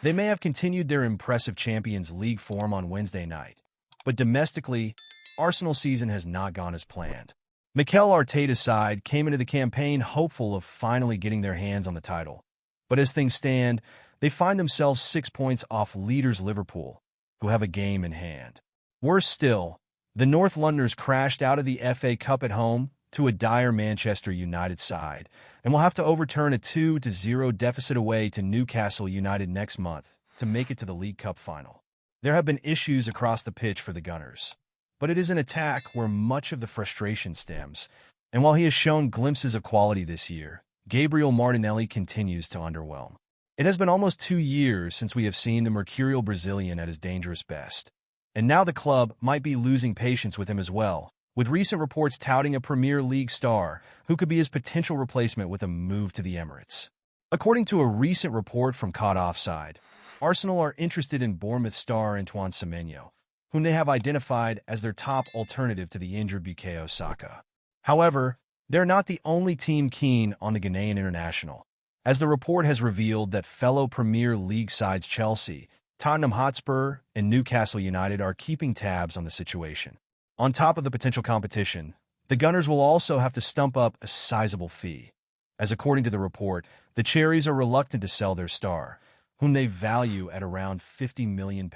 They may have continued their impressive Champions League form on Wednesday night, but domestically, Arsenal's season has not gone as planned. Mikel Arteta's side came into the campaign hopeful of finally getting their hands on the title, but as things stand, they find themselves 6 points off leaders Liverpool, who have a game in hand. Worse still, the North Londoners crashed out of the FA Cup at home to a dire Manchester United side, and will have to overturn a 2-0 deficit away to Newcastle United next month to make it to the League Cup final. There have been issues across the pitch for the Gunners, but it is an attack where much of the frustration stems, and while he has shown glimpses of quality this year, Gabriel Martinelli continues to underwhelm. It has been almost 2 years since we have seen the mercurial Brazilian at his dangerous best, and now the club might be losing patience with him as well, with recent reports touting a Premier League star who could be his potential replacement with a move to the Emirates. According to a recent report from Caught Offside, Arsenal are interested in Bournemouth star Antoine Semenyo, whom they have identified as their top alternative to the injured Bukayo Saka. However, they're not the only team keen on the Ghanaian international, as the report has revealed that fellow Premier League sides Chelsea, Tottenham Hotspur, and Newcastle United are keeping tabs on the situation. On top of the potential competition, the Gunners will also have to stump up a sizable fee, as according to the report, the Cherries are reluctant to sell their star, whom they value at around £50 million.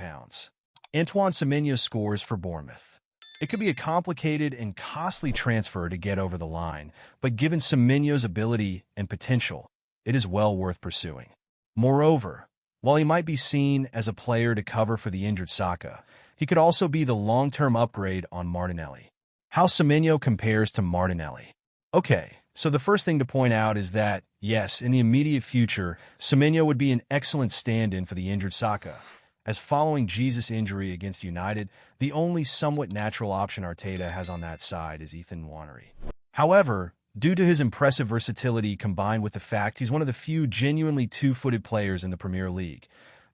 Antoine Semenyo scores for Bournemouth. It could be a complicated and costly transfer to get over the line, but given Semenyo's ability and potential, it is well worth pursuing. Moreover, while he might be seen as a player to cover for the injured Saka, he could also be the long-term upgrade on Martinelli. How Semenyo compares to Martinelli. Okay, so the first thing to point out is that, yes, in the immediate future, Semenyo would be an excellent stand-in for the injured Saka, as following Jesus' injury against United, the only somewhat natural option Arteta has on that side is Ethan Nwaneri. However, due to his impressive versatility combined with the fact he's one of the few genuinely two-footed players in the Premier League,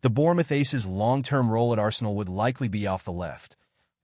the Bournemouth Ace's long-term role at Arsenal would likely be off the left,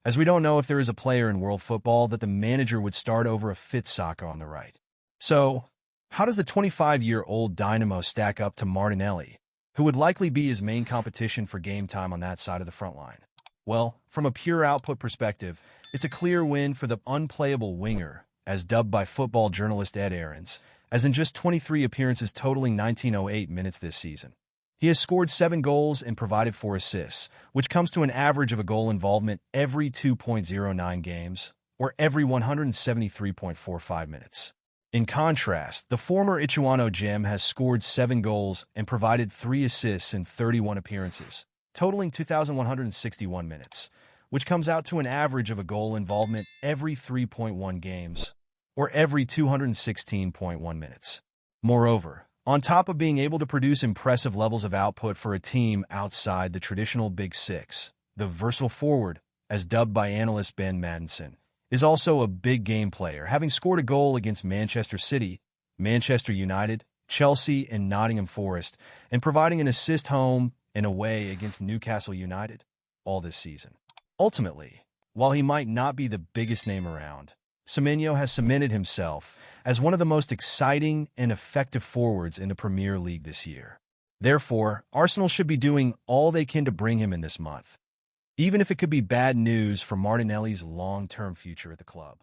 as we don't know if there is a player in world football that the manager would start over a fit Saka on the right. So, how does the 25-year-old Dynamo stack up to Martinelli, who would likely be his main competition for game time on that side of the front line? Well, from a pure output perspective, it's a clear win for the unplayable winger, as dubbed by football journalist Ed Aarons, as in just 23 appearances totaling 1908 minutes this season. He has scored 7 goals and provided 4 assists, which comes to an average of a goal involvement every 2.09 games, or every 173.45 minutes. In contrast, the former Ichuano gem has scored 7 goals and provided 3 assists in 31 appearances, totaling 2,161 minutes, which comes out to an average of a goal involvement every 3.1 games, or every 216.1 minutes. Moreover, on top of being able to produce impressive levels of output for a team outside the traditional Big Six, the versatile forward, as dubbed by analyst Ben Madison, is also a big game player, having scored a goal against Manchester City, Manchester United, Chelsea, and Nottingham Forest, and providing an assist home and away against Newcastle United all this season. Ultimately, while he might not be the biggest name around, Semenyo has cemented himself as one of the most exciting and effective forwards in the Premier League this year. Therefore, Arsenal should be doing all they can to bring him in this month, even if it could be bad news for Martinelli's long-term future at the club.